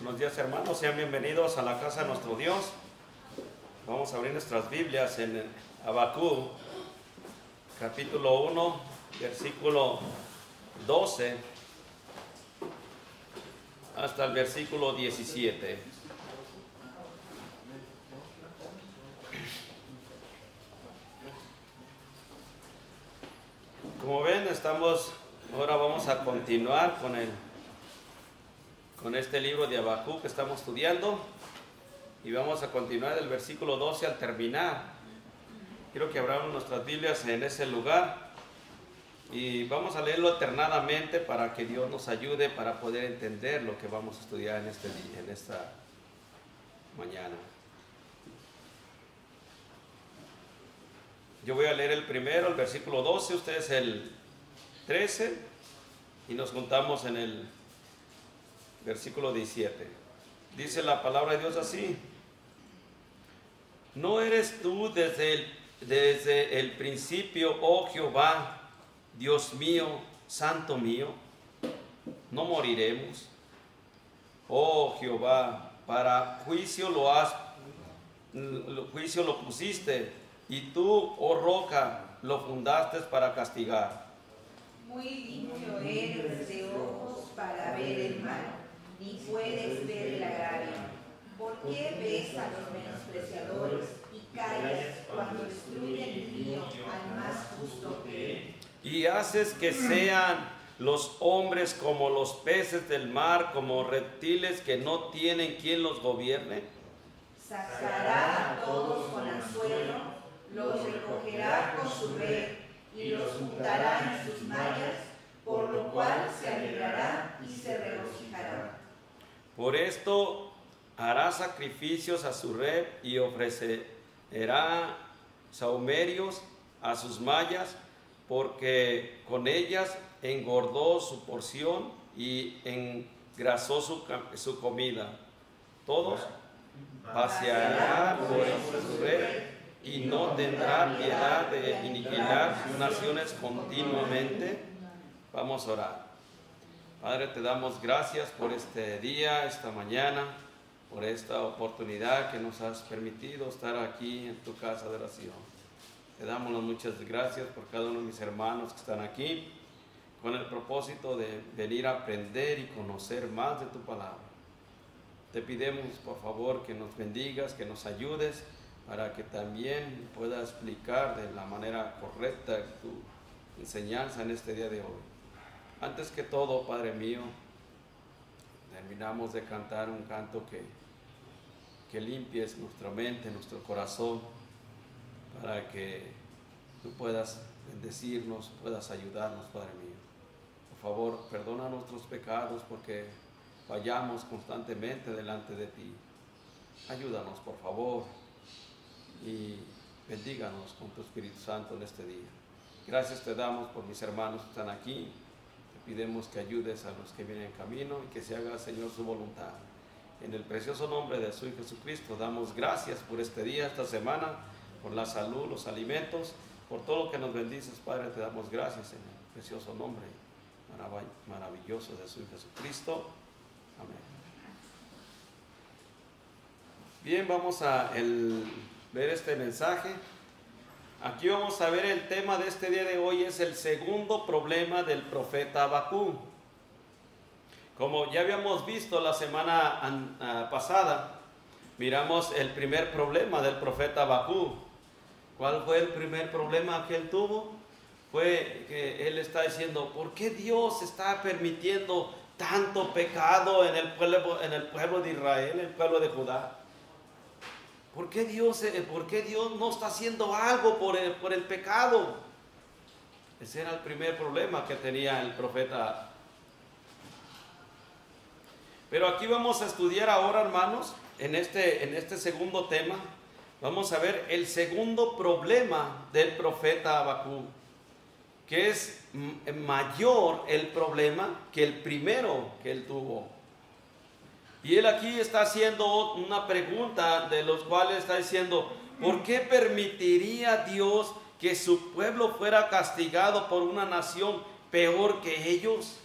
Buenos días, hermanos, sean bienvenidos a la casa de nuestro Dios. Vamos a abrir nuestras Biblias en Habacuc, capítulo 1, versículo 12 hasta el versículo 17. Como ven, ahora vamos a continuar con este libro de Habacuc que estamos estudiando, y vamos a continuar del versículo 12 al terminar. Quiero que abramos nuestras Biblias en ese lugar y vamos a leerlo alternadamente para que Dios nos ayude para poder entender lo que vamos a estudiar en este día, en esta mañana. Yo voy a leer el primero, el versículo 12, ustedes el 13, y nos juntamos en el versículo 17. Dice la palabra de Dios así: ¿no eres tú desde el principio, oh Jehová, Dios mío, santo mío? No moriremos. Oh Jehová, para juicio lo pusiste, y tú, oh roca, lo fundaste para castigar. Muy limpio eres de ojos para ver el mal, ni puedes ver el agravio. ¿Por qué ves a los menospreciadores y callas cuando destruyen el mío al más justo que él? Y haces que sean los hombres como los peces del mar, como reptiles que no tienen quien los gobierne. Sacará a todos con anzuelo, los recogerá con su red y los juntará en sus mallas, por lo cual se alegrará y se regocijará. Por esto hará sacrificios a su red y ofrecerá sahumerios a sus mallas, porque con ellas engordó su porción y engrasó su comida. Todos paseará por su red y no tendrá piedad de aniquilar naciones continuamente. Vamos a orar. Padre, te damos gracias por este día, esta mañana, por esta oportunidad que nos has permitido estar aquí en tu casa de oración. Te damos las muchas gracias por cada uno de mis hermanos que están aquí, con el propósito de venir a aprender y conocer más de tu palabra. Te pedimos, por favor, que nos bendigas, que nos ayudes, para que también pueda explicar de la manera correcta tu enseñanza en este día de hoy. Antes que todo, Padre mío, terminamos de cantar un canto que limpies nuestra mente, nuestro corazón, para que tú puedas bendecirnos, puedas ayudarnos, Padre mío. Por favor, perdona nuestros pecados porque fallamos constantemente delante de ti. Ayúdanos, por favor, y bendíganos con tu Espíritu Santo en este día. Gracias te damos por mis hermanos que están aquí. Te pedimos que ayudes a los que vienen en camino y que se haga, Señor, su voluntad. En el precioso nombre de su Hijo Jesucristo damos gracias por este día, esta semana, por la salud, los alimentos, por todo lo que nos bendices, Padre. Te damos gracias en el precioso nombre maravilloso de su Hijo Jesucristo. Amén. Bien, vamos a ver este mensaje. Aquí vamos a ver el tema de este día de hoy, es el segundo problema del profeta Habacuc. Como ya habíamos visto la semana pasada, miramos el primer problema del profeta Habacuc. ¿Cuál fue el primer problema que él tuvo? Fue que él está diciendo: ¿por qué Dios está permitiendo tanto pecado en el pueblo de Israel, el pueblo de Judá? ¿Por qué Dios no está haciendo algo por el pecado? Ese era el primer problema que tenía el profeta. Pero aquí vamos a estudiar ahora, hermanos, en este segundo tema, vamos a ver el segundo problema del profeta Habacuc, que es mayor el problema que el primero que él tuvo. Y él aquí está haciendo una pregunta, de los cuales está diciendo: ¿por qué permitiría Dios que su pueblo fuera castigado por una nación peor que ellos?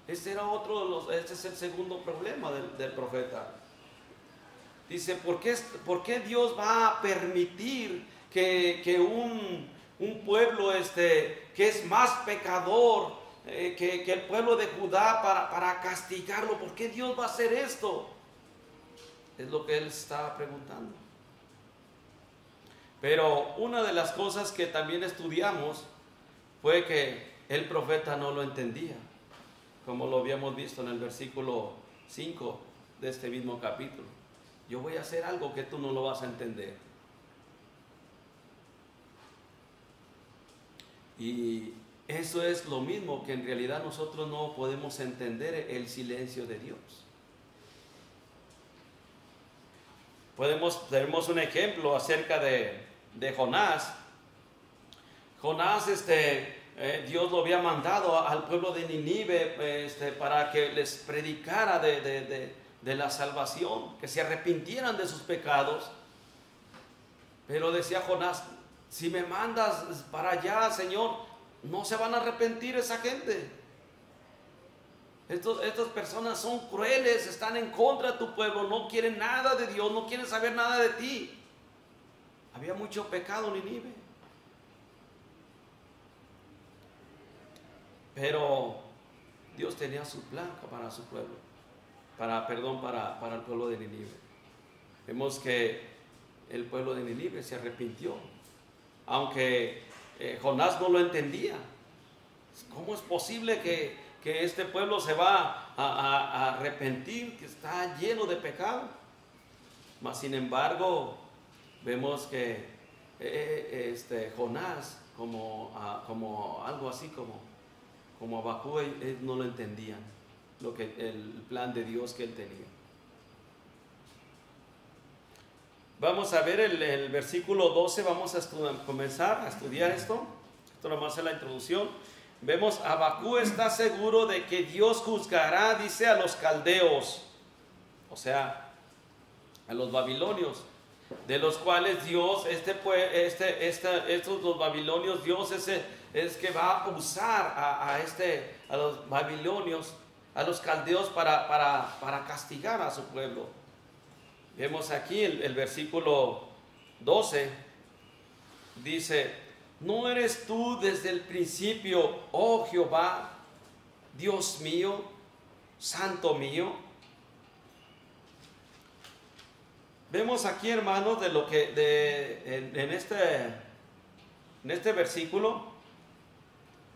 Este es el segundo problema del profeta. Dice, ¿por qué Dios va a permitir que un pueblo que es más pecador que el pueblo de Judá para castigarlo? ¿Por qué Dios va a hacer esto? Es lo que él estaba preguntando. Pero una de las cosas que también estudiamos fue que el profeta no lo entendía, como lo habíamos visto en el versículo 5 de este mismo capítulo. Yo voy a hacer algo que tú no lo vas a entender. Y eso es lo mismo, que en realidad nosotros no podemos entender el silencio de Dios. Tenemos un ejemplo acerca de Jonás. Jonás, Dios lo había mandado al pueblo de Nínive para que les predicara de la salvación, que se arrepintieran de sus pecados. Pero decía Jonás, si me mandas para allá, Señor, no se van a arrepentir esa gente. Estas personas son crueles, están en contra de tu pueblo, no quieren nada de Dios, no quieren saber nada de ti. Había mucho pecado en Nínive. Pero Dios tenía su plan para su pueblo, para el pueblo de Nínive. Vemos que el pueblo de Nínive se arrepintió, aunque Jonás no lo entendía. ¿Cómo es posible que este pueblo se va a arrepentir, que está lleno de pecado? Mas sin embargo, vemos que Jonás, como algo así como Habacuc, no lo entendían, el plan de Dios que él tenía. Vamos a ver el versículo 12, vamos a comenzar a estudiar esto. Esto nomás es la introducción. Vemos, Habacuc está seguro de que Dios juzgará, dice, a los caldeos, o sea, a los babilonios, de los cuales Dios, los babilonios, Dios es que va a usar a los babilonios, a los caldeos para castigar a su pueblo. Vemos aquí el versículo 12, dice, ¿no eres tú desde el principio, oh Jehová, Dios mío, santo mío? Vemos aquí, hermanos, de lo que en este versículo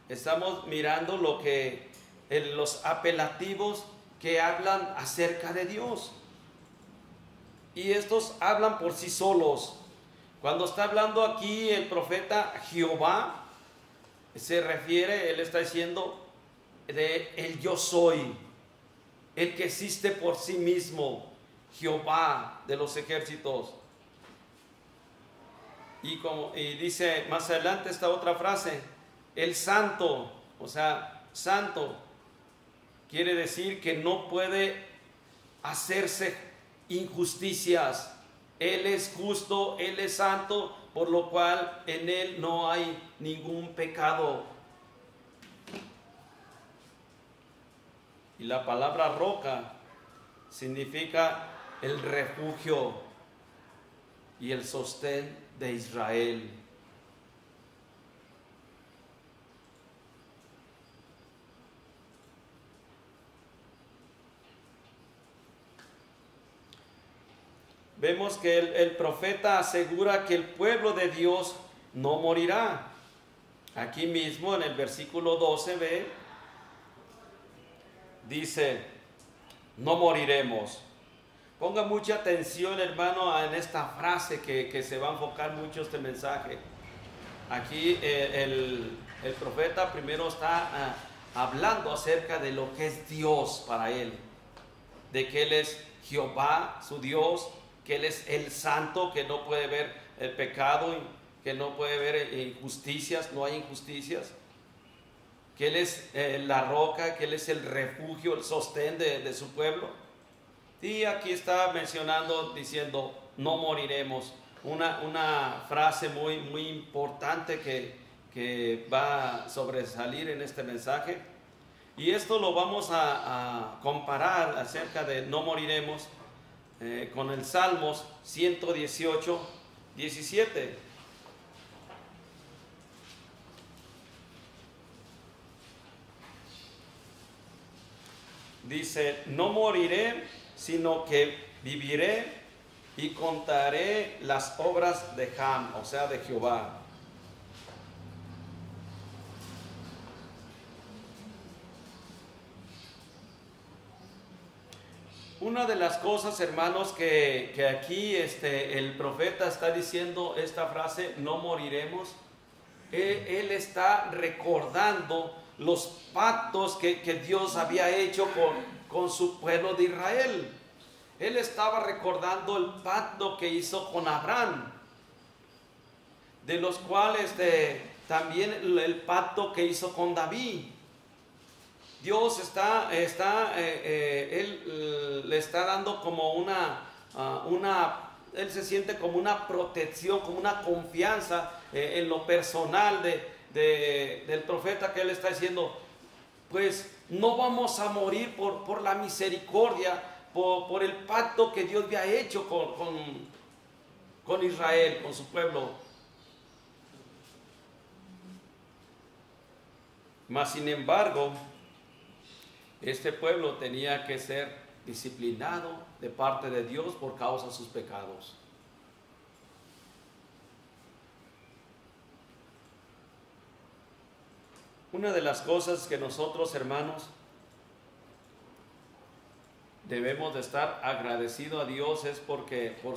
estamos mirando los apelativos que hablan acerca de Dios. Y estos hablan por sí solos. Cuando está hablando aquí el profeta Jehová, él está diciendo de el yo soy, el que existe por sí mismo, Jehová de los ejércitos. Y dice más adelante esta otra frase, el santo, o sea, santo, quiere decir que no puede hacerse injusticias. Él es justo, Él es santo, por lo cual en Él no hay ningún pecado. Y la palabra roca significa el refugio y el sostén de Israel. Vemos que el profeta asegura que el pueblo de Dios no morirá. Aquí mismo en el versículo 12b dice, no moriremos. Ponga mucha atención, hermano, en esta frase que se va a enfocar mucho este mensaje. Aquí el profeta primero está hablando acerca de lo que es Dios para él, de que Él es Jehová, su Dios, que Él es el santo, que no puede ver el pecado, que no puede ver injusticias, no hay injusticias, que Él es la roca, que Él es el refugio, el sostén de su pueblo. Y aquí está mencionando, diciendo, no moriremos. Una frase muy, muy importante que va a sobresalir en este mensaje Y esto lo vamos a comparar acerca de no moriremos con el Salmos 118, 17. Dice, no moriré, sino que viviré y contaré las obras de Ham, o sea, de Jehová. Una de las cosas, hermanos, que aquí el profeta está diciendo esta frase, no moriremos, él está recordando los pactos que Dios había hecho con su pueblo de Israel. Él estaba recordando el pacto que hizo con Abraham, de los cuales también el pacto que hizo con David. Dios él le está dando como él se siente como una protección, como una confianza en lo personal del profeta, que él está diciendo, pues no vamos a morir por la misericordia, por el pacto que Dios había hecho con Israel, con su pueblo. Mas sin embargo, este pueblo tenía que ser disciplinado de parte de Dios por causa de sus pecados. Una de las cosas que nosotros, hermanos, debemos de estar agradecidos a Dios es por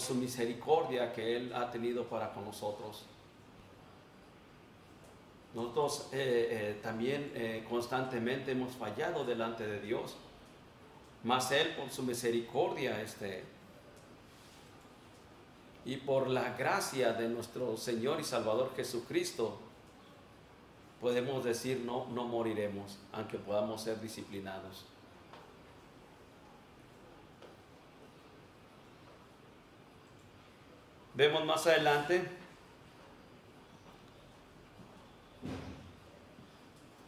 su misericordia que Él ha tenido para con nosotros. Nosotros también constantemente hemos fallado delante de Dios, mas Él por su misericordia y por la gracia de nuestro Señor y Salvador Jesucristo, podemos decir no moriremos, aunque podamos ser disciplinados. Vemos más adelante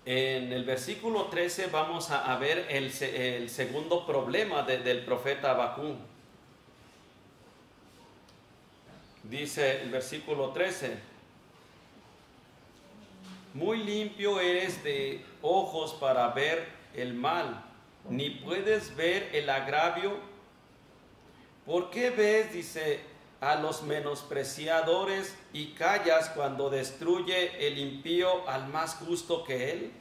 en el versículo 13, vamos a ver el segundo problema del profeta Habacuc. Dice el versículo 13: muy limpio eres de ojos para ver el mal, ni puedes ver el agravio. ¿Por qué ves, dice, a los menospreciadores y callas cuando destruye el impío al más justo que él?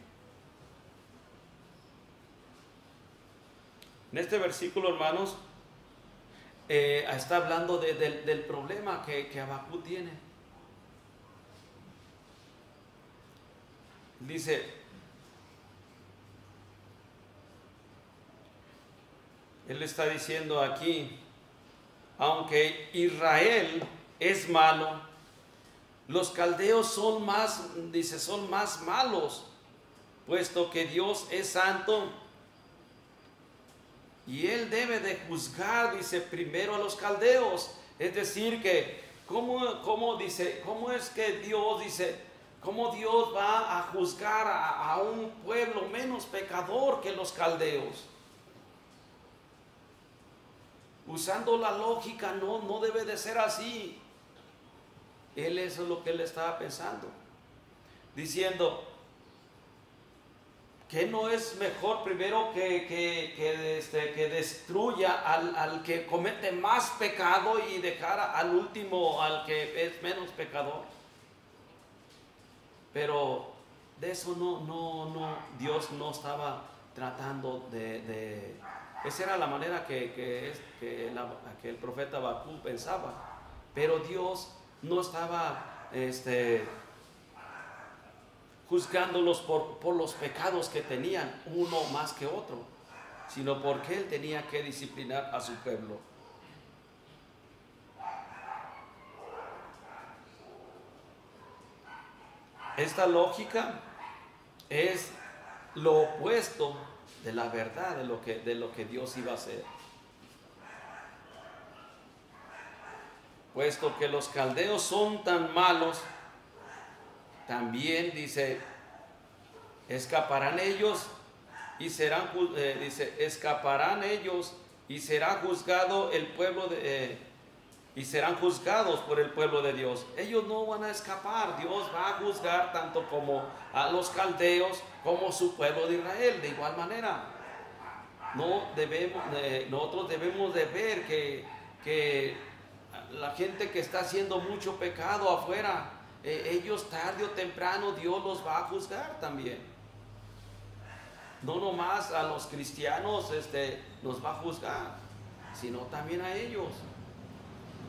En este versículo, hermanos, está hablando del problema que Habacuc tiene. Dice, él está diciendo aquí, aunque Israel es malo, los caldeos son más malos, puesto que Dios es santo y Él debe de juzgar, dice, primero a los caldeos. Es decir, que ¿cómo es que Dios, dice, cómo Dios va a juzgar a un pueblo menos pecador que los caldeos? Usando la lógica, no debe de ser así. Eso es lo que él estaba pensando, diciendo que no es mejor primero que destruya al que comete más pecado y dejar al último, al que es menos pecador. Pero de eso Dios no estaba tratando de esa era la manera que el profeta Habacuc pensaba, pero Dios no estaba juzgándolos por los pecados que tenían uno más que otro, sino porque Él tenía que disciplinar a su pueblo. Esta lógica es lo opuesto de la verdad, de lo que Dios iba a hacer. Puesto que los caldeos son tan malos, también dice, escaparán ellos y serán, dice, escaparán ellos y será juzgado el pueblo y serán juzgados por el pueblo de Dios. Ellos no van a escapar. Dios va a juzgar tanto como a los caldeos como su pueblo de Israel. De igual manera, nosotros debemos de ver que la gente que está haciendo mucho pecado afuera, ellos tarde o temprano Dios los va a juzgar también. No nomás a los cristianos los va a juzgar, sino también a ellos.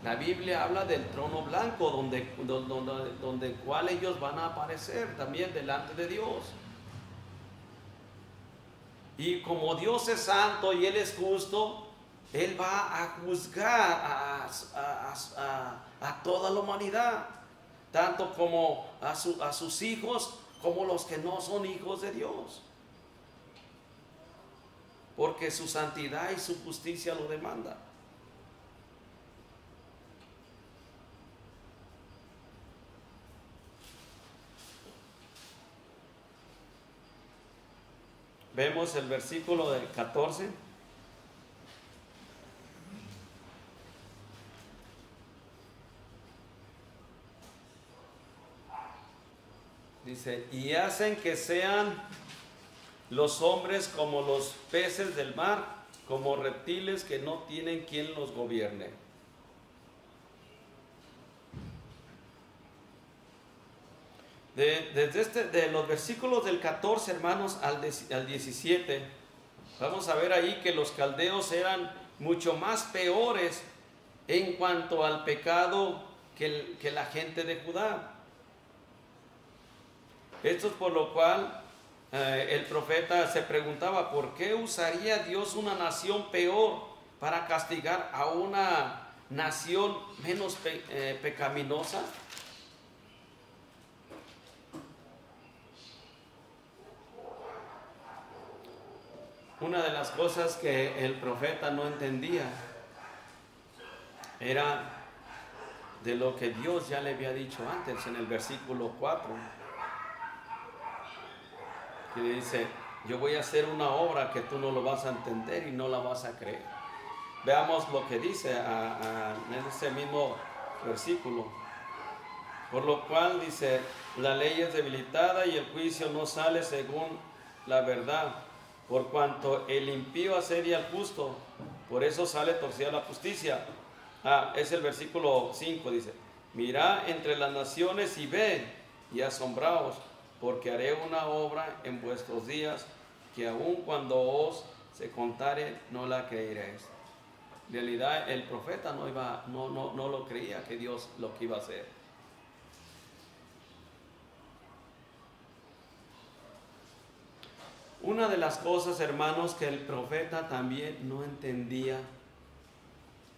La Biblia habla del trono blanco donde cual ellos van a aparecer también delante de Dios. Y como Dios es santo y Él es justo, Él va a juzgar a toda la humanidad, tanto como a sus hijos como los que no son hijos de Dios, porque su santidad y su justicia lo demanda. Vemos el versículo del 14. Dice, y hacen que sean los hombres como los peces del mar, como reptiles que no tienen quien los gobierne. De los versículos del 14, hermanos, al 17, vamos a ver ahí que los caldeos eran mucho más peores en cuanto al pecado que la gente de Judá. Esto es por lo cual el profeta se preguntaba, ¿por qué usaría Dios una nación peor para castigar a una nación menos pecaminosa? Una de las cosas que el profeta no entendía era de lo que Dios ya le había dicho antes en el versículo 4, que dice, yo voy a hacer una obra que tú no lo vas a entender y no la vas a creer. Veamos lo que dice en ese mismo versículo. Por lo cual dice, la ley es debilitada y el juicio no sale según la verdad, por cuanto el impío asedia al justo, por eso sale torcida la justicia. Es el versículo 5, dice, mirad entre las naciones y ved y asombraos, porque haré una obra en vuestros días, que aun cuando os se contare, no la creeréis. En realidad el profeta no lo creía que Dios lo que iba a hacer. Una de las cosas, hermanos, que el profeta también no entendía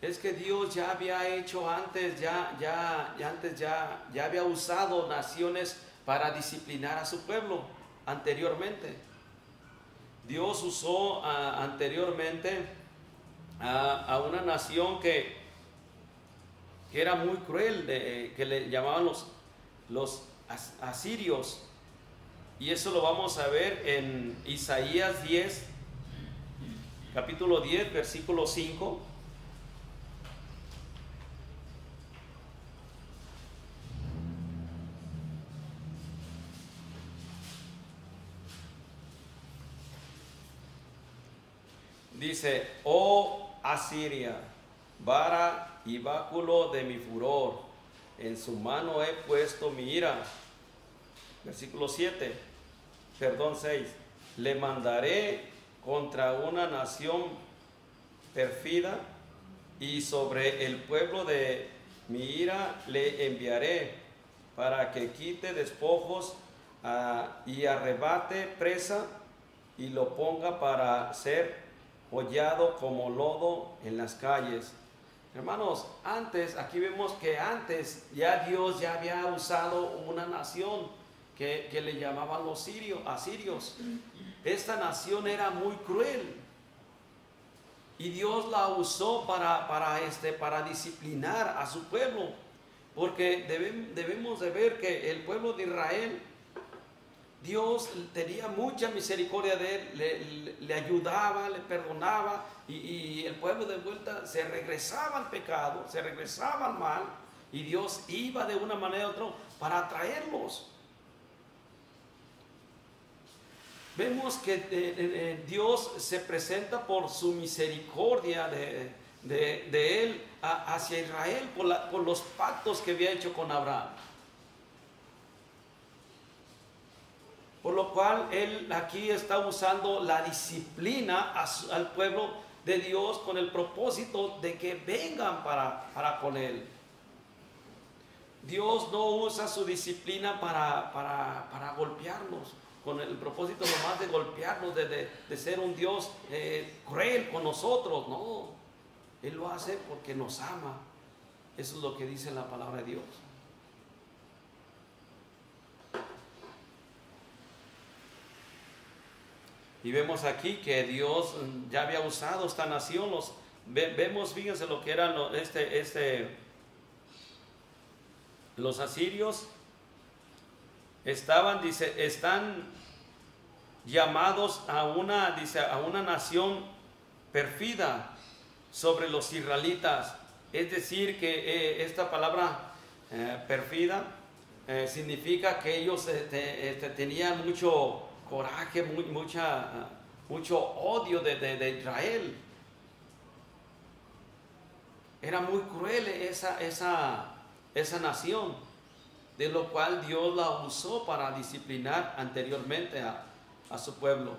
es que Dios ya había hecho antes, ya había usado naciones para disciplinar a su pueblo anteriormente. Dios usó anteriormente a una nación que era muy cruel, que le llamaban los asirios. Y eso lo vamos a ver en Isaías 10, capítulo 10, versículo 5. Dice, oh Asiria, vara y báculo de mi furor, en su mano he puesto mi ira. Versículo 6, le mandaré contra una nación pérfida y sobre el pueblo de mi ira le enviaré para que quite despojos y arrebate presa y lo ponga para ser hollado como lodo en las calles. Hermanos, aquí vemos que antes ya Dios ya había usado una nación que le llamaban los asirios. Esta nación era muy cruel y Dios la usó para disciplinar a su pueblo, porque debemos de ver que el pueblo de Israel Dios tenía mucha misericordia de él, le ayudaba, le perdonaba, y el pueblo de vuelta se regresaba al pecado, se regresaba al mal, y Dios iba de una manera u otra para atraerlos. Vemos que Dios se presenta por su misericordia de él hacia Israel, por los pactos que había hecho con Abraham. Por lo cual él aquí está usando la disciplina al pueblo de Dios con el propósito de que vengan para con él. Dios no usa su disciplina para golpearnos, con el propósito nomás de golpearnos, de ser un Dios cruel con nosotros. No, Él lo hace porque nos ama. Eso es lo que dice la palabra de Dios. Y vemos aquí que Dios ya había usado esta nación. Vemos, fíjense lo que eran los asirios. Están llamados a una nación pérfida sobre los israelitas. Es decir, que esta palabra pérfida significa que ellos tenían mucho coraje, mucho odio de Israel. Era muy cruel esa nación, de lo cual Dios la usó para disciplinar anteriormente a su pueblo.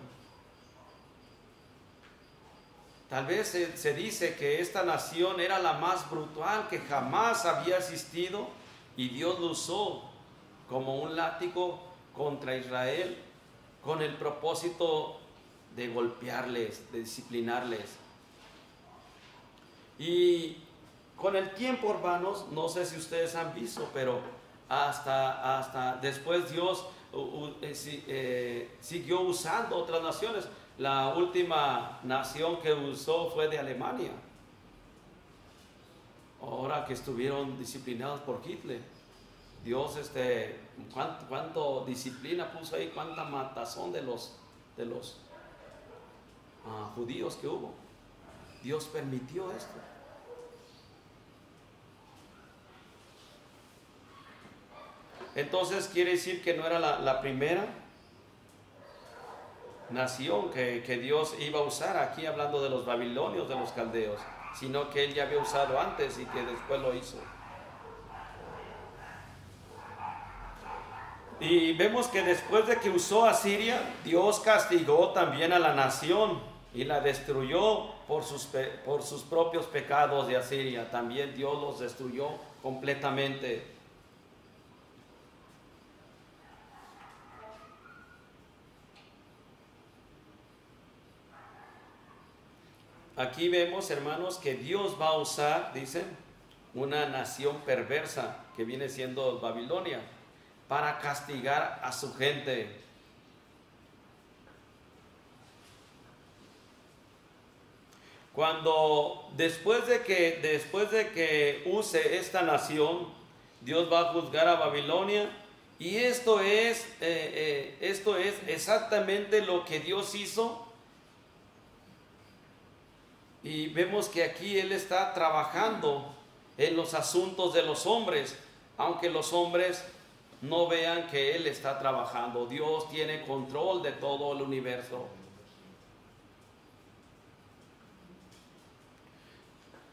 Tal vez se dice que esta nación era la más brutal que jamás había existido, y Dios lo usó como un látigo contra Israel, con el propósito de golpearles, de disciplinarles. Y con el tiempo, hermanos, no sé si ustedes han visto, pero hasta después Dios siguió usando otras naciones. La última nación que usó fue de Alemania, ahora que estuvieron disciplinados por Hitler. Dios, cuánto disciplina puso ahí, cuánta matazón de los judíos que hubo. Dios permitió esto. Entonces quiere decir que no era la primera nación que Dios iba a usar, aquí hablando de los babilonios, de los caldeos, sino que Él ya había usado antes y que después lo hizo. Y vemos que después de que usó a Siria, Dios castigó también a la nación y la destruyó por sus propios pecados de Asiria. También Dios los destruyó completamente. Aquí vemos, hermanos, que Dios va a usar, dicen, una nación perversa que viene siendo Babilonia, para castigar a su gente. Después de que use esta nación, Dios va a juzgar a Babilonia, y esto es exactamente lo que Dios hizo. Y vemos que aquí Él está trabajando en los asuntos de los hombres, aunque los hombres no vean que Él está trabajando. Dios tiene control de todo el universo.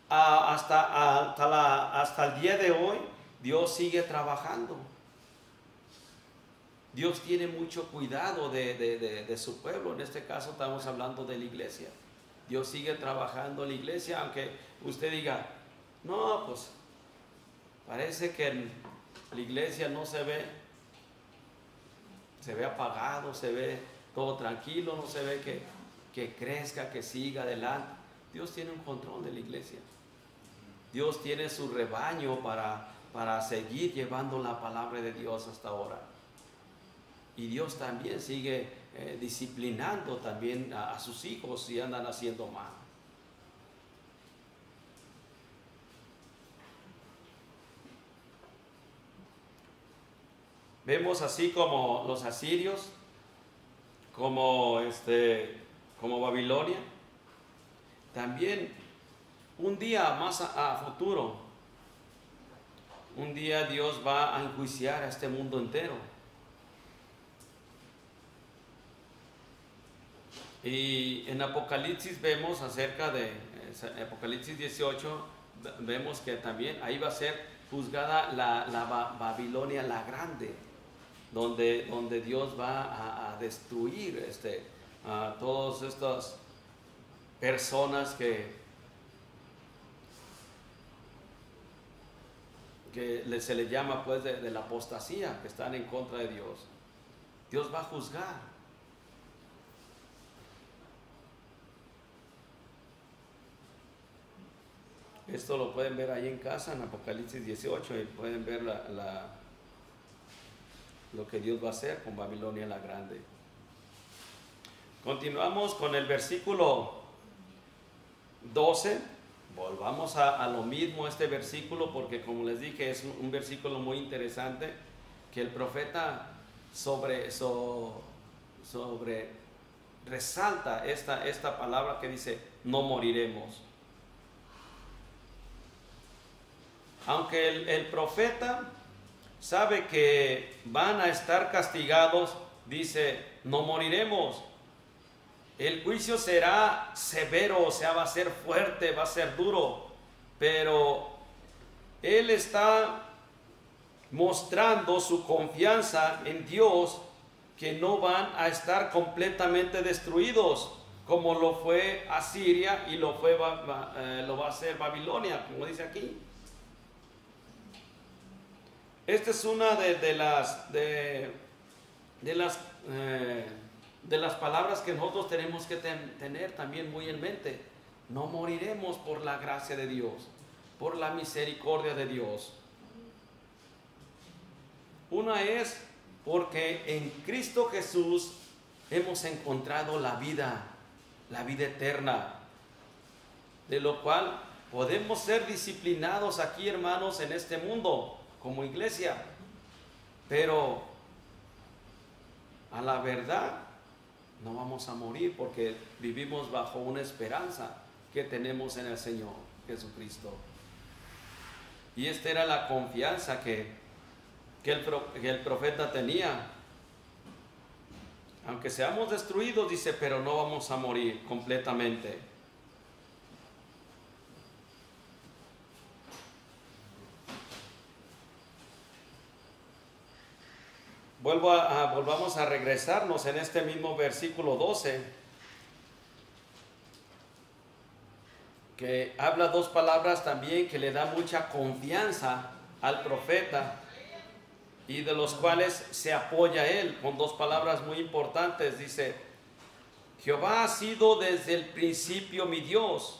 Hasta el día de hoy, Dios sigue trabajando. Dios tiene mucho cuidado de su pueblo. En este caso estamos hablando de la iglesia. Dios sigue trabajando en la iglesia, aunque usted diga, no, pues parece que la iglesia no se ve apagado, se ve todo tranquilo, no se ve que crezca, que siga adelante. Dios tiene un control de la iglesia. Dios tiene su rebaño para seguir llevando la palabra de Dios hasta ahora. Y Dios también sigue disciplinando también a sus hijos si andan haciendo mal. Vemos así como los asirios, como Babilonia. También un día más a futuro, un día Dios va a enjuiciar a este mundo entero. Y en Apocalipsis vemos acerca de Apocalipsis 18, vemos que también ahí va a ser juzgada la Babilonia la grande, donde Dios va a destruir a todas estas personas que se les llama pues de la apostasía, que están en contra de Dios. Dios va a juzgar. Esto lo pueden ver ahí en casa en Apocalipsis 18 y pueden ver lo que Dios va a hacer con Babilonia la grande. Continuamos con el versículo 12. Volvamos a lo mismo este versículo, porque como les dije es un versículo muy interesante, que el profeta resalta esta palabra que dice: no moriremos. Aunque el profeta sabe que van a estar castigados, dice: no moriremos. El juicio será severo, o sea, va a ser fuerte, va a ser duro, pero él está mostrando su confianza en Dios, que no van a estar completamente destruidos, como lo fue Asiria y lo va a ser Babilonia, como dice aquí. Esta es una de las palabras que nosotros tenemos que tener también muy en mente. No moriremos por la gracia de Dios, por la misericordia de Dios. Una es porque en Cristo Jesús hemos encontrado la vida eterna, de lo cual podemos ser disciplinados aquí, hermanos, en este mundo como iglesia, pero a la verdad no vamos a morir, porque vivimos bajo una esperanza que tenemos en el Señor Jesucristo. Y esta era la confianza que el profeta tenía. Aunque seamos destruidos, dice, pero no vamos a morir completamente. Volvamos a regresarnos en este mismo versículo 12, que habla dos palabras también que le da mucha confianza al profeta, y de los cuales se apoya él, con dos palabras muy importantes. Dice: Jehová ha sido desde el principio mi Dios.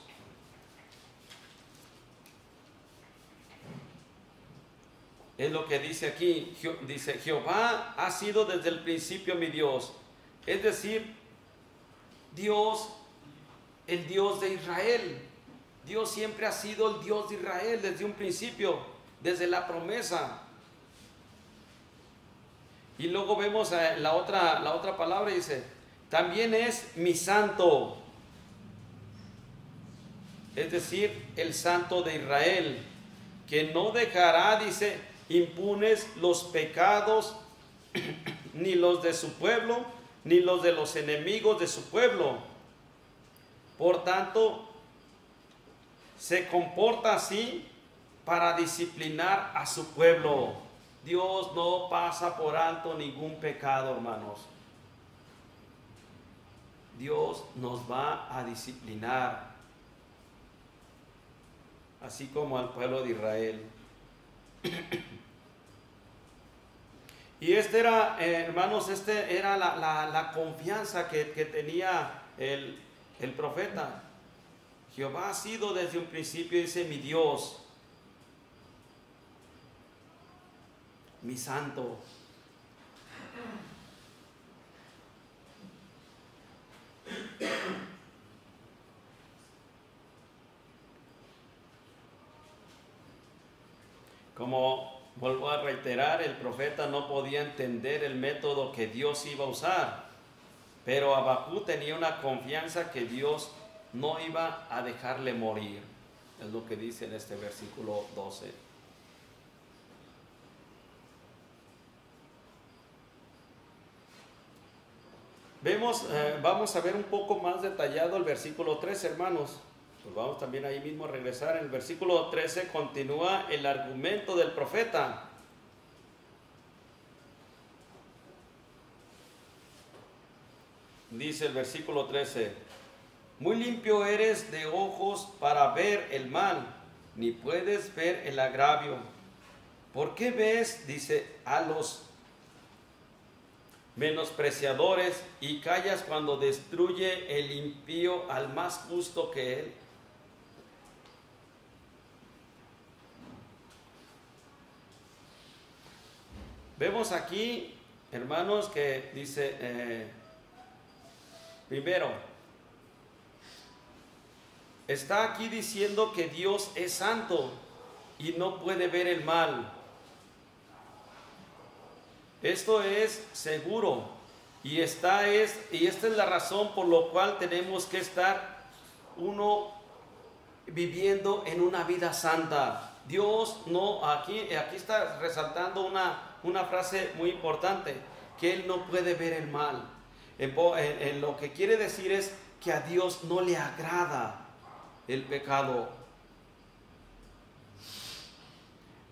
Es lo que dice aquí. Dice: Jehová ha sido desde el principio mi Dios. Es decir, Dios, el Dios de Israel. Dios siempre ha sido el Dios de Israel desde un principio, desde la promesa. Y luego vemos la otra palabra, dice: también es mi santo. Es decir, el santo de Israel, que no dejará, dice, impunes los pecados ni los de su pueblo, ni los de los enemigos de su pueblo. Por tanto, se comporta así para disciplinar a su pueblo. Dios no pasa por alto ningún pecado, hermanos. Dios nos va a disciplinar, así como al pueblo de Israel. Y hermanos, era la confianza que tenía el profeta. Jehová ha sido desde un principio, dice, mi Dios, mi santo. Como Vuelvo a reiterar, el profeta no podía entender el método que Dios iba a usar, pero Habacuc tenía una confianza que Dios no iba a dejarle morir. Es lo que dice en este versículo 12. Vamos a ver un poco más detallado el versículo 13, hermanos. Pues vamos también ahí mismo a regresar. En el versículo 13 continúa el argumento del profeta. Dice el versículo 13: muy limpio eres de ojos para ver el mal, ni puedes ver el agravio. ¿Por qué ves, dice, a los menospreciadores y callas cuando destruye el impío al más justo que él? Vemos aquí, hermanos, que dice, primero, está aquí diciendo que Dios es santo y no puede ver el mal. Esto es seguro y esta es la razón por la cual tenemos que estar uno viviendo en una vida santa. Dios no, aquí está resaltando una frase muy importante, que Él no puede ver el mal. En lo que quiere decir es que a Dios no le agrada el pecado.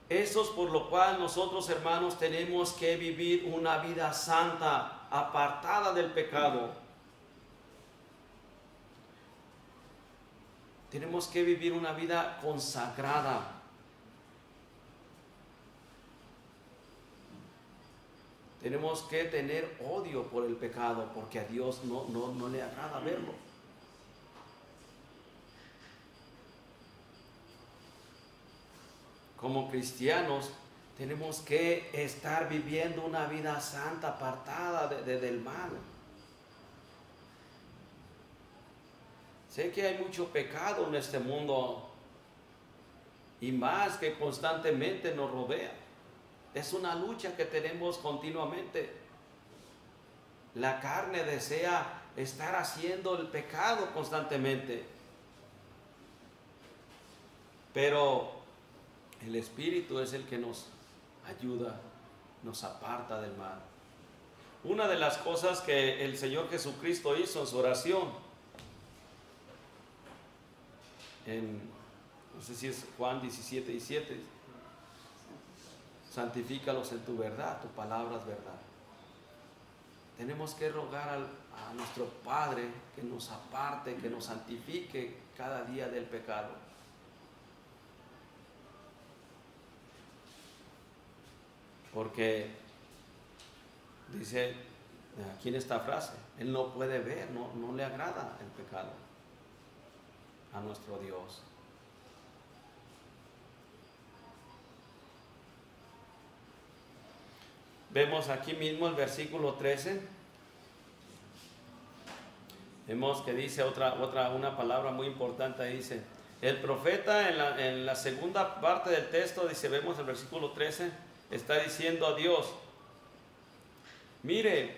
Eso es por lo cual nosotros, hermanos, tenemos que vivir una vida santa, apartada del pecado. Tenemos que vivir una vida consagrada. Tenemos que tener odio por el pecado, porque a Dios no le agrada verlo. Como cristianos tenemos que estar viviendo una vida santa, apartada del mal. Sé que hay mucho pecado en este mundo y más que constantemente nos rodea. Es una lucha que tenemos continuamente. La carne desea estar haciendo el pecado constantemente, pero el Espíritu es el que nos ayuda, nos aparta del mal. Una de las cosas que el Señor Jesucristo hizo en su oración, no sé si es Juan 17:17, santifícalos en tu verdad, tu palabra es verdad. Tenemos que rogar a nuestro Padre que nos aparte, que nos santifique cada día del pecado. Porque dice aquí en esta frase, Él no puede ver, no le agrada el pecado a nuestro Dios. Vemos aquí mismo el versículo 13. Vemos que dice una palabra muy importante, dice, el profeta en la segunda parte del texto, dice, vemos el versículo 13, está diciendo a Dios, mire,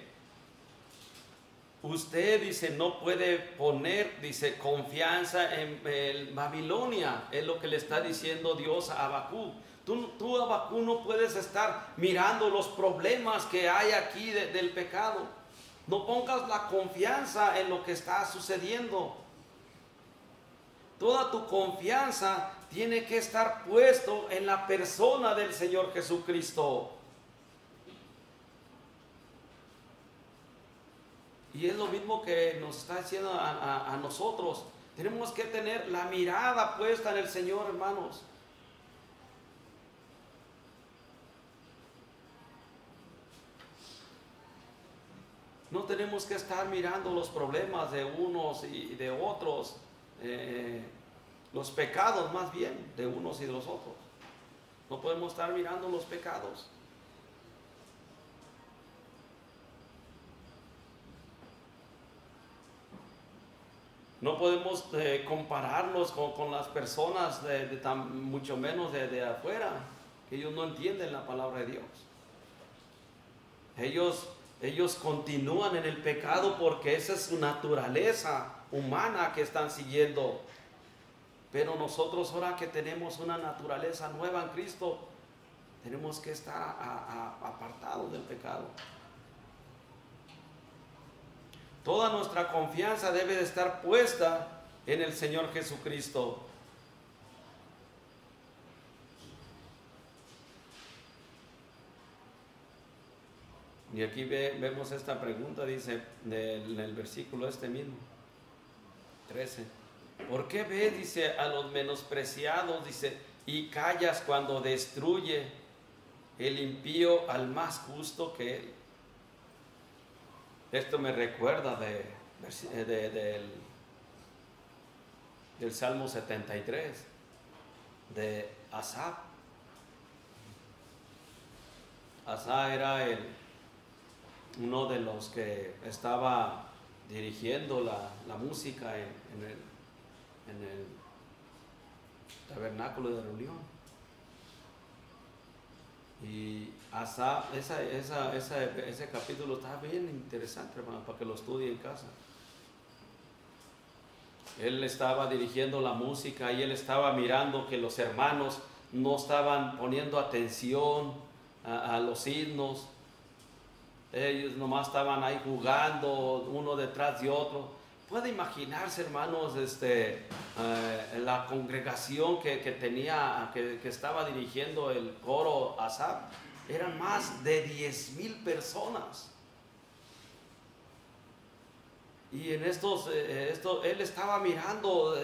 usted, dice, no puede poner, dice, confianza en Babilonia, es lo que le está diciendo Dios a Habacuc. Tú, Habacuc, no puedes estar mirando los problemas que hay aquí del pecado. No pongas la confianza en lo que está sucediendo. Toda tu confianza tiene que estar puesto en la persona del Señor Jesucristo. Y es lo mismo que nos está diciendo a nosotros. Tenemos que tener la mirada puesta en el Señor, hermanos. No tenemos que estar mirando los problemas de unos y de otros, los pecados más bien de unos y de los otros. No podemos estar mirando los pecados. No podemos compararlos con las personas mucho menos de afuera. que ellos no entienden la palabra de Dios. Ellos continúan en el pecado porque esa es su naturaleza humana que están siguiendo. Pero nosotros, ahora que tenemos una naturaleza nueva en Cristo, tenemos que estar apartados del pecado. Toda nuestra confianza debe de estar puesta en el Señor Jesucristo. Y aquí vemos esta pregunta, dice, en el versículo este mismo, 13. ¿Por qué ves, dice, a los menospreciados, dice, y callas cuando destruye el impío al más justo que él? Esto me recuerda del Salmo 73, de Asaf. Asaf era uno de los que estaba dirigiendo la música en el tabernáculo de reunión. Y Asaf, ese capítulo está bien interesante, hermano, para que lo estudie en casa. Él estaba dirigiendo la música y él estaba mirando que los hermanos no estaban poniendo atención a los himnos. Ellos nomás estaban ahí jugando uno detrás de otro. Puede imaginarse, hermanos, la congregación que tenía, que estaba dirigiendo el coro Asaf. Eran más de 10,000 personas. Y en él estaba mirando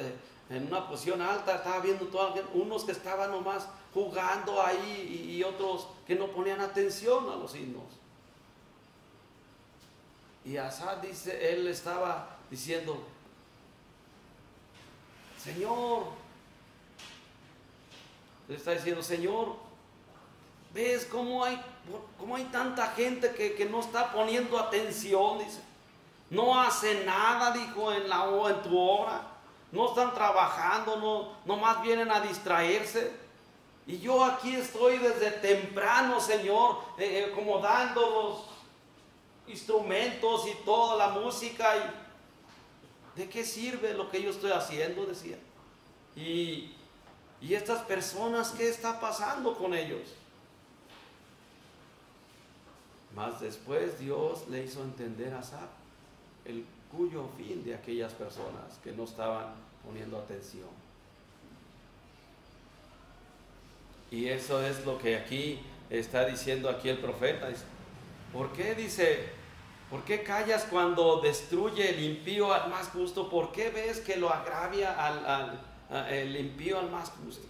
en una posición alta, estaba viendo unos que estaban nomás jugando ahí y otros que no ponían atención a los himnos. Y Asaf dice, él estaba diciendo, Señor, le está diciendo, Señor, ¿ves cómo hay tanta gente que no está poniendo atención? Dice, no hace nada, dijo, en tu obra, no están trabajando, no más vienen a distraerse. Y yo aquí estoy desde temprano, Señor, acomodando los instrumentos y toda la música. ¿Y de qué sirve lo que yo estoy haciendo? Decía. Y estas personas, ¿qué está pasando con ellos? Mas después Dios le hizo entender a Asaf el cuyo fin de aquellas personas que no estaban poniendo atención. Y eso es lo que aquí está diciendo aquí el profeta. ¿Por qué, dice, por qué callas cuando destruye el impío al más justo? ¿Por qué ves que lo agravia el impío al más justo?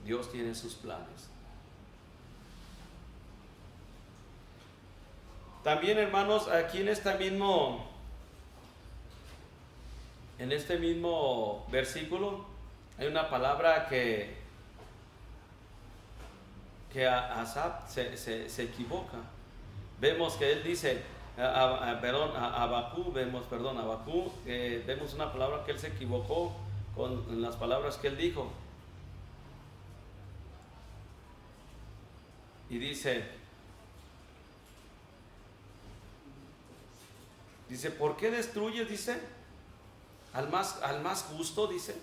Dios tiene sus planes. También, hermanos, aquí en este mismo versículo hay una palabra que Asaf se equivoca. Vemos que él dice, Abacú, vemos una palabra que él se equivocó con las palabras que él dijo. Y dice, ¿por qué destruyes? Dice, al más justo, dice.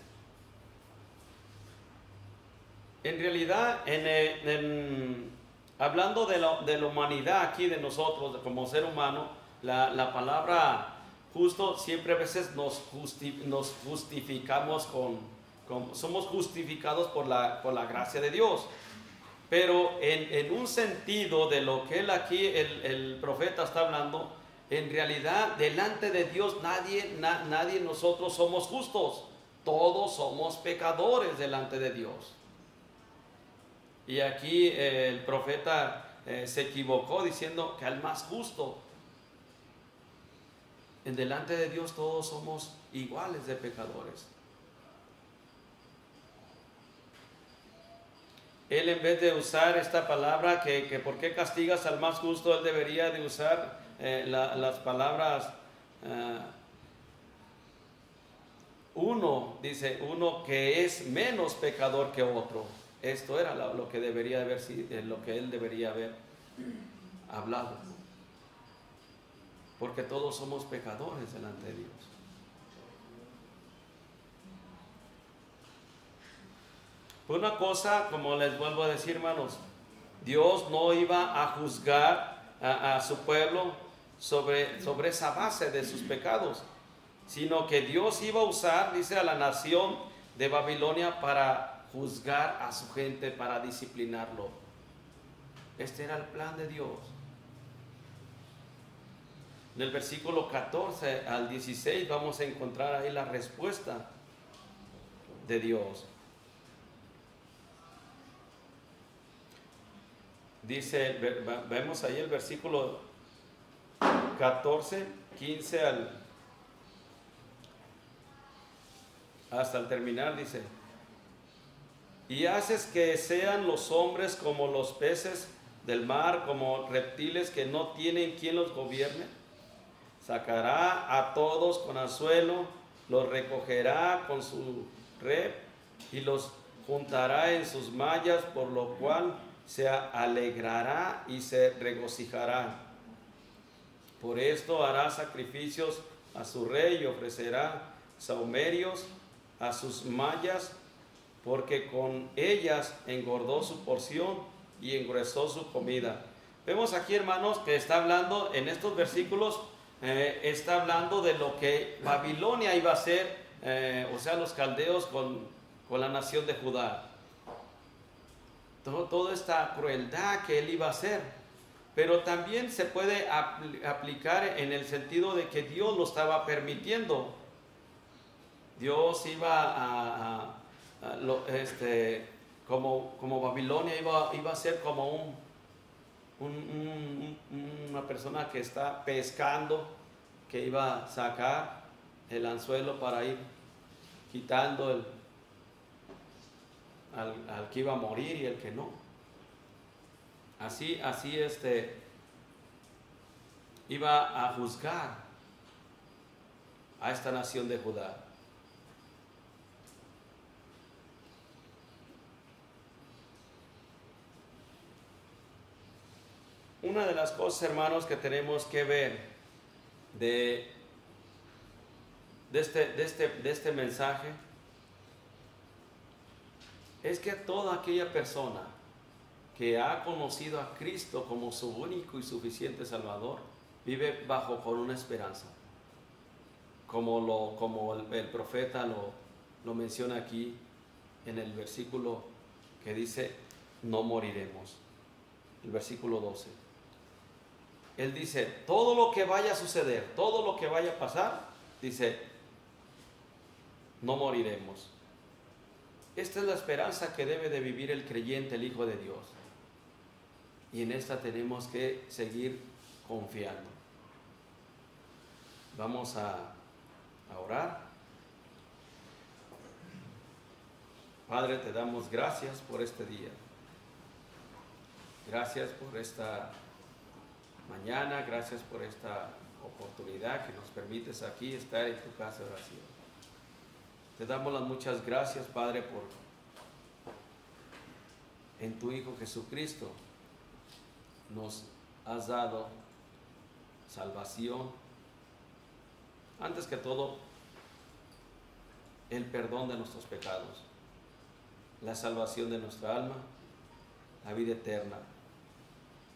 En realidad, hablando de la humanidad aquí, de nosotros, como ser humano, la palabra justo siempre a veces nos justificamos somos justificados por la gracia de Dios. Pero en un sentido de lo que él aquí, el profeta está hablando, en realidad delante de Dios nadie nosotros somos justos. Todos somos pecadores delante de Dios. Y aquí el profeta se equivocó diciendo que al más justo. En delante de Dios todos somos iguales de pecadores. Él, en vez de usar esta palabra que ¿por qué castigas al más justo?, él debería de usar las palabras uno, dice, uno que es menos pecador que otro. Esto era lo que debería haber sido, lo que él debería haber hablado. Porque todos somos pecadores delante de Dios. Una cosa, como les vuelvo a decir, hermanos, Dios no iba a juzgar a su pueblo sobre esa base de sus pecados, sino que Dios iba a usar, dice, a la nación de Babilonia para juzgar a su gente, para disciplinarlo. Este era el plan de Dios. En el versículo 14 al 16 vamos a encontrar ahí la respuesta de Dios. Dice, vemos ahí el versículo 14, 15 hasta el terminar, dice: y haces que sean los hombres como los peces del mar, como reptiles que no tienen quien los gobierne. Sacará a todos con anzuelo, los recogerá con su red y los juntará en sus mallas, por lo cual se alegrará y se regocijará. Por esto hará sacrificios a su rey y ofrecerá sahumerios a sus mallas, porque con ellas engordó su porción y engruesó su comida. Vemos aquí, hermanos, que está hablando en estos versículos, está hablando de lo que Babilonia iba a hacer, o sea, los caldeos con la nación de Judá. Toda esta crueldad que él iba a hacer, pero también se puede aplicar en el sentido de que Dios lo estaba permitiendo. Dios iba como Babilonia iba a ser como una persona que está pescando, que iba a sacar el anzuelo para ir quitando al que iba a morir y el que no. Así iba a juzgar a esta nación de Judá. Una de las cosas, hermanos, que tenemos que ver de este mensaje es que toda aquella persona que ha conocido a Cristo como su único y suficiente Salvador vive con una esperanza, como el profeta lo menciona aquí en el versículo que dice: no moriremos. El versículo 12. Él dice: todo lo que vaya a suceder, todo lo que vaya a pasar, dice, no moriremos. Esta es la esperanza que debe de vivir el creyente, el Hijo de Dios. Y en esta tenemos que seguir confiando. Vamos a orar. Padre, te damos gracias por este día. Gracias por esta mañana, gracias por esta oportunidad que nos permites aquí estar en tu casa de oración. Te damos las muchas gracias, Padre, por en tu Hijo Jesucristo nos has dado salvación. Antes que todo, el perdón de nuestros pecados, la salvación de nuestra alma, la vida eterna.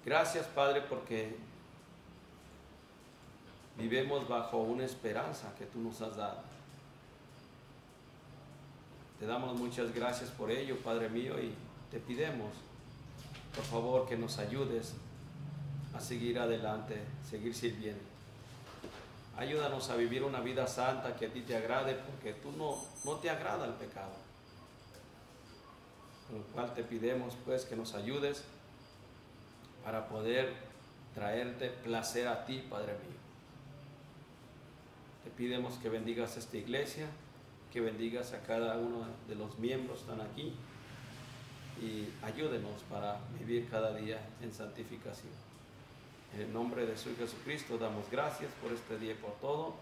Gracias, Padre, porque vivimos bajo una esperanza que tú nos has dado. Te damos muchas gracias por ello, Padre mío, y te pidemos, por favor, que nos ayudes a seguir adelante, seguir sirviendo. Ayúdanos a vivir una vida santa que a ti te agrade, porque tú no te agrada el pecado. Con lo cual te pidemos, pues, que nos ayudes para poder traerte placer a ti, Padre mío. Te pidemos que bendigas esta iglesia, que bendigas a cada uno de los miembros que están aquí y ayúdenos para vivir cada día en santificación. En el nombre de su Hijo Jesucristo damos gracias por este día y por todo.